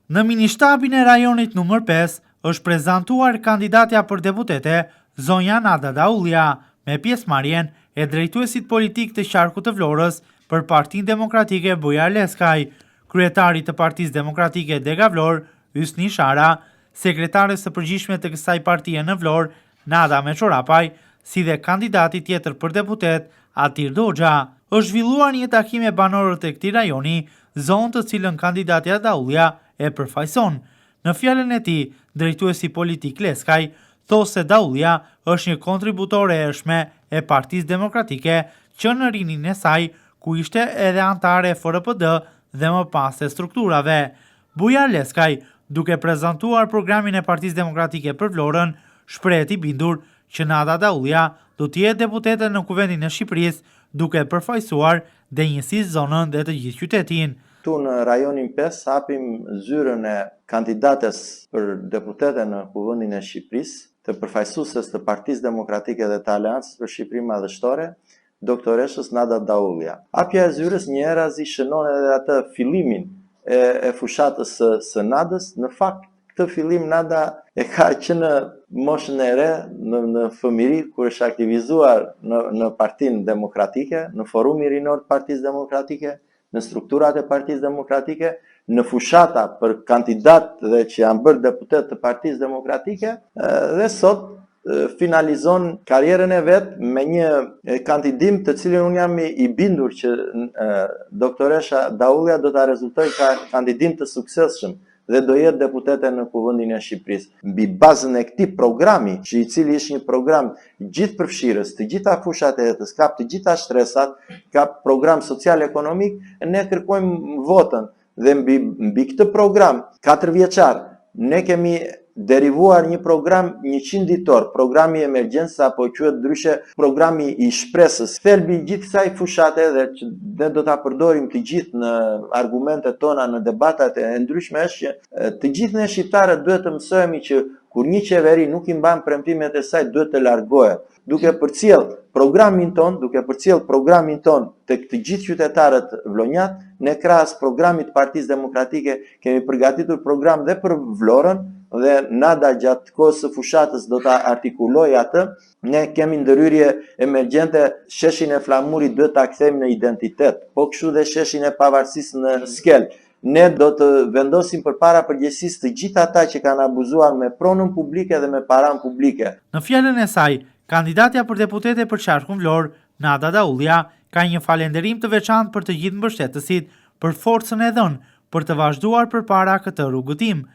Në ministabin e rajonit numër 5 është prezantuar kandidatja për deputete zonja Nada Daullia me pjesëmarrjen e drejtuesit politik të qarkut të Vlorës për Partinë Demokratike Bujar Leskaj, kryetarit të Partisë Demokratike Dega Vlorë Hysni Shara, sekretares së përgjithshme të kësaj partie në Vlorë Nada Meçorapaj, si dhe kandidati tjetër për deputet Atir Doxha. Është zhvilluar një takim me banorët e këtij rajoni, zonë të cilën kandidatja Daullia e përfaqëson. Në fjalën e tij, drejtuesi politik Leskaj thosë se Daullia është një kontributore e hershme e Partisë Demokratike që në rinin e saj, ku ishte edhe antare e FRPD dhe më pas e strukturave. Bujar Leskaj, duke prezantuar programin e Partisë Demokratike për Vlorën, shprehet i bindur që Nada Daullia do të jetë deputete në Kuvendin e Shqipërisë, duke përfaqësuar denjësisht zonën dhe të gjithë qytetin. Këtu në rajonin 5 hapim zyrën e kandidates për deputete në Kuvendin e Shqipërisë, të përfaqësueses të Partisë Demokratike dhe të Aleancës për Shqipërinë Madhështore, doktoreshës Nada Daullia. Hapja e zyrës një herazi shënon edhe atë fillimin e fushatës së Nadës. Në fakt, këtë fillim Nada e ka që në moshën e re, në fëmijëri, kur është aktivizuar në Partinë Demokratike, në forumi rinor të Partisë Demokratike, në strukturat e Partisë Demokratike, në fushata për kandidat dhe që janë bërë deputet të Partisë Demokratike, dhe sot finalizon karierën e vetë me një kandidim të cilin unë jam i bindur që doktoresha Daullia do të rezultojë ka kandidim të suksesshëm dhe do jetë deputete në Kuvendin e Shqipërisë. Mbi bazën e këtij programi, që i cili është një program gjithëpërfshirës, të gjitha fushat e jetës, kap të gjitha shtresat, kap program social-ekonomik, ne kërkojmë votën dhe mbi këtë program 4 vjeçar, ne kemi derivuar një program 100 ditor, programi emergjenca, apo quhet ndryshe programi i shpresës. Thelbi i gjithë kësaj fushate dhe që ne do ta përdorim të gjithë në argumentet tona, në debatat e ndryshme, është që të gjithë ne shqiptarët duhet të mësojmë që kur një qeveri nuk i mban premtimet e saj, duhet të largohet. Duke përcjell programin ton tek të gjithë qytetarët vlonjat, ne krahas programit të Partisë Demokratike kemi përgatitur program dhe për Vlorën, dhe Nada gjatë kohës së fushatës do ta artikuloj atë. Ne kemi ndërhyrje emergjente, sheshin e Flamurit duhet ta kthejmë në identitet, po kështu dhe sheshin e Pavarësisë në Skel. Ne do të vendosim përpara përgjegjësisë të gjithë ata që kanë abuzuar me pronën publike dhe me paranë publike. Në fjalën e saj, kandidatja për deputete për qarkun Vlorë, Nada Daullia, ka një falënderim të veçantë për të gjithë mbështetësit për forcën e dhënë për të vazhduar përpara këtë rrugëtim.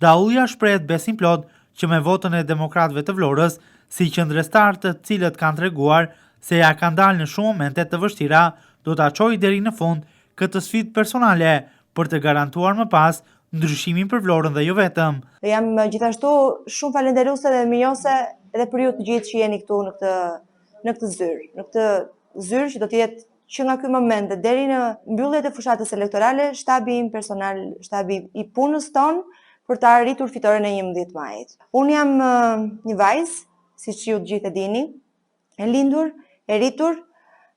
Daullia shprehet besim plot që me votën e demokratëve të Vlorës, si qendrestar të cilët kanë treguar se ja kanë dalë në shumë momente të vështira, do ta çojë deri në fund këtë sfidë personale për të garantuar më pas ndryshimin për Vlorën dhe jo vetëm. Jam gjithashtu shumë falënderuese dhe mirënjohëse edhe për ju të gjithë që jeni këtu në këtë zyrë që do të jetë që nga ky moment deri në mbylljet e fushatës elektorale, shtabi im personal, shtabi i punës tonë për të arritur fitoren e 11 majit. Unë jam një vajzë, siç ju të gjithë e dini, e lindur, e rritur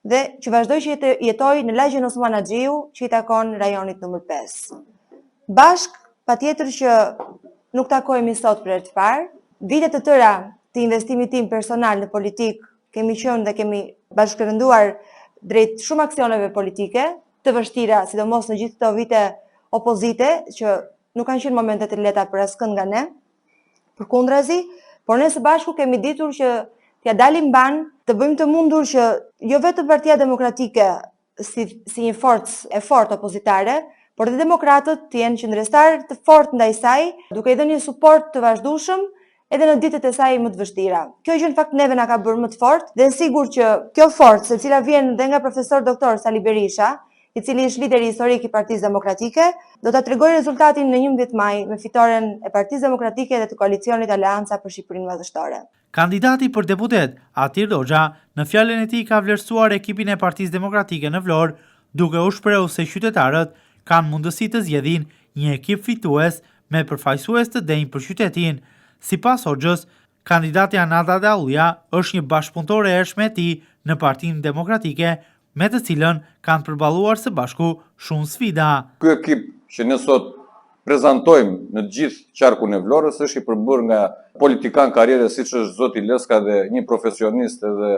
dhe që vazhdoj që jetoj në lagjen Osman Haxhiu, që i takon rajonit numër 5. Bashk, patjetër që nuk takohemi sot për herë të parë. Vite të tëra të investimit tim personal në politik kemi qenë dhe kemi bashkërenduar drejt shumë aksioneve politike, të vështira, sidomos në gjithë këto vite opozite, që nuk kanë qenë momentet e lehta për askënd nga ne, përkundrazi, por ne së bashku kemi ditur që t'ja dalim ban, të bëjmë të mundur që jo vetëm Partia Demokratike si një forcë e fortë opozitare, por dhe demokratët të jenë qendrestar të fortë ndaj saj, duke i dhënë një suport të vazhdueshëm edhe në ditët e saj më të vështira. Kjo gjë në fakt neve na ka bërë më të fortë dhe sigur që kjo forcë, e cila vjen dhe nga profesor doktor Sali Berisha, i cili është lideri historik i Partisë Demokratike, do ta tregojë rezultatin në 11 maj me fitoren e Partisë Demokratike dhe të koalicionit Aleanca për Shqipërinë Madhështore. Kandidati për deputet, Atir Doxha, në fjalën e tij ka vlerësuar ekipin e Partisë Demokratike në Vlorë, duke u shprehur se qytetarët kanë mundësi të zgjedhin një ekip fitues me përfaqësues të denjë për qytetin. Sipas Hoxhës, kandidatja Nada Daullia është një bashkëpunëtore e hershme e tij në Partinë Demokratike, me të cilën kanë përballuar së bashku shumë sfida. Ky ekip që ne sot prezantojmë në gjithë qarkun e Vlorës, është i përbërë nga politikan karriere siç është zoti Leska dhe një profesionist edhe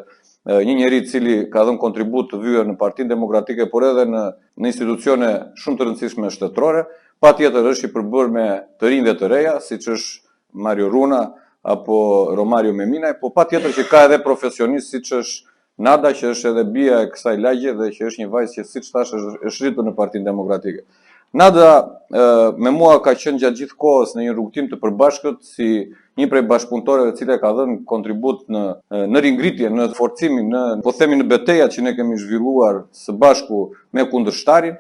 një njeri i cili ka dhënë kontribut të vyer në Partinë Demokratike, por edhe në institucione shumë të rëndësishme shtetërore, patjetër është i përbërë me të rinjve të reja, siç është Mario Runa apo Romario Meminaj, po patjetër që ka edhe profesionist siç është Nada, që është edhe bia e kësaj lagje dhe që është një vajzë që siç thash është rritur në Partinë Demokratike. Nada me mua ka qenë gjatë gjithë kohës në një rrugtim të përbashkët si një prej bashkëpunëtorëve e cila ka dhënë kontribut në ringritje, në forcimin, po themi në betejat që ne kemi zhvilluar së bashku me kundërshtarin.